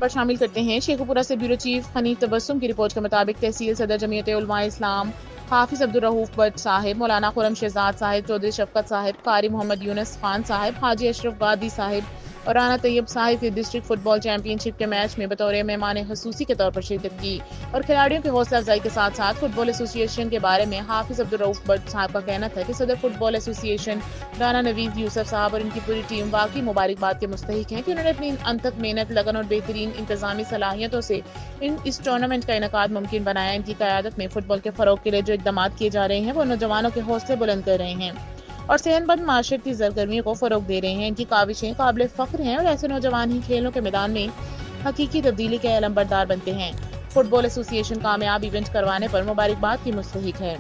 پر شامل کرتے ہیں۔ شیخوپورہ سے بیورو چیف حنیف تبسم کی رپورٹ کے مطابق تحصیل صدر جمعیت علماء اسلام حافظ عبدالرؤف بٹ صاحب، مولانا خرم شہزاد صاحب، چودھری شفقت صاحب، قاری محمد یونس خان صاحب، حاجی اشرف غادی صاحب اور رانا طیب صاحب کی ڈسٹرکٹ فٹ بال چیمپئن شپ کے میچ میں بطور مہمان خصوصی کے طور پر شرکت کی اور کھلاڑیوں کی حوصلہ افزائی کے ساتھ ساتھ فٹ بال ایسوسی ایشن کے بارے میں حافظ عبدالرؤف بٹ صاحب کا کہنا تھا کہ صدر فٹ بال ایسوسی ایشن رانا نوید یوسف صاحب اور ان کی پوری ٹیم واقعی مبارکباد کے مستحق ہیں کہ انہوں نے اپنی انتھک محنت، لگن اور بہترین انتظامی صلاحیتوں سے اس ٹورنامنٹ کا انعقاد ممکن بنایا۔ ان کی قیادت میں فٹ بال کے فروغ کے لیے جو اقدامات کیے جا رہے ہیں وہ نوجوانوں کے حوصلے بلند کر رہے ہیں اور صحت مند معاشرتی سرگرمیوں کو فروغ دے رہے ہیں۔ ان کی کاوشیں قابل فخر ہیں اور ایسے نوجوان ہی کھیلوں کے میدان میں حقیقی تبدیلی کے علم بردار بنتے ہیں۔ فٹ بال ایسوسی ایشن کامیاب ایونٹ کروانے پر مبارکباد کی مستحق ہے۔